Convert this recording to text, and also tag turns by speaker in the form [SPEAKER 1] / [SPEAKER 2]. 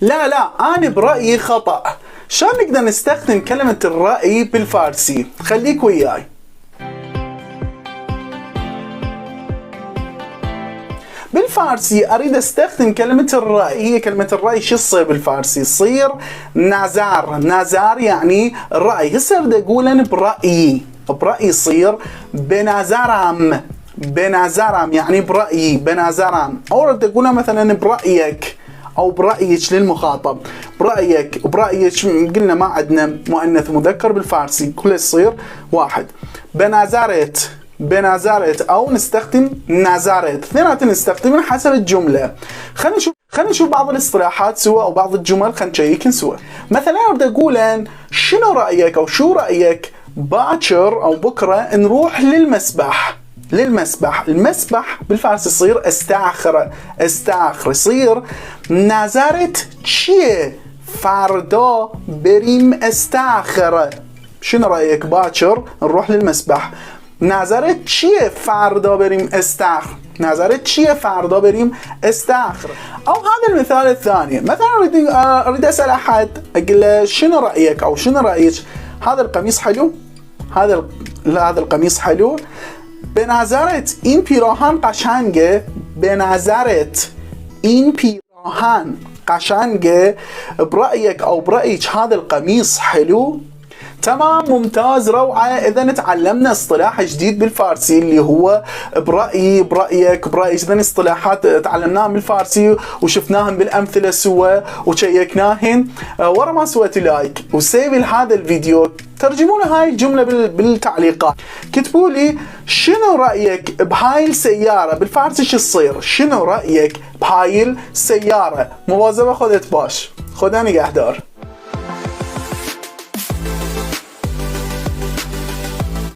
[SPEAKER 1] لا أنا برأيي خطأ. شلون نقدر نستخدم كلمة الرأي بالفارسي؟ خليك وياي. بالفارسي أريد أستخدم كلمة الرأي. هي كلمة الرأي شو تصير بالفارسي؟ تصير نزار. نزار يعني رأي. هسه أريد أقول أنا برأيي. برأيي يصير بنظرم. بنظرم يعني برأيي، بنظرم. أو أريد أقولها مثلا برأيك أو برأيك للمخاطب. برأيك وبرأيك قلنا ما عندنا مؤنث ومذكر بالفارسي، كله يصير واحد. بنظرت، بنظرت، أو نستخدم نظرت. اثنيناتهم نستخدمهم حسب الجملة. خلينا نشوف بعض الاصطلاحات سوا أو بعض الجمل. خلينا نشيكن سوا. مثلا أريد أقول شنو رأيك أو شو رأيك باكر أو بكرة نروح للمسبح. للمسبح. المسبح بالفارسي يصير استاخر. استاخر يصير نظرت چیه فردا بریم استاخر. شنو رأيك باكر نروح للمسبح؟ نظرت چیه فردا بریم استاخر؟ نظرت چیه فردا بریم استاخر؟ او هذا المثال الثاني. مثلا اريد اسال احد اقول له شنو رايك او شنو رايك هذا القميص حلو؟ هذا القميص حلو. به نظرت این پیراهن قشنگه؟ به نظرت این پیراهن قشنگه؟ برأيك او برأيك هذا القميص حلو؟ تمام، ممتاز، روعة. إذا تعلمنا اصطلاح جديد بالفارسي اللي هو برأيي، برأيك، برأيك. إذا اصطلاحات تعلمناها بالفارسي وشفناهم بالأمثلة سوا وشيكناهن. ورا ما سويت لايك وسيف لهذا الفيديو ترجمون هاي الجملة بالتعليقات. كتبوا لي شنو رأيك بهاي السيارة. بالفارسي شو تصير؟ شنو رأيك بهاي السيارة؟ مواظبة، خذت باش، خذ أنا قاعد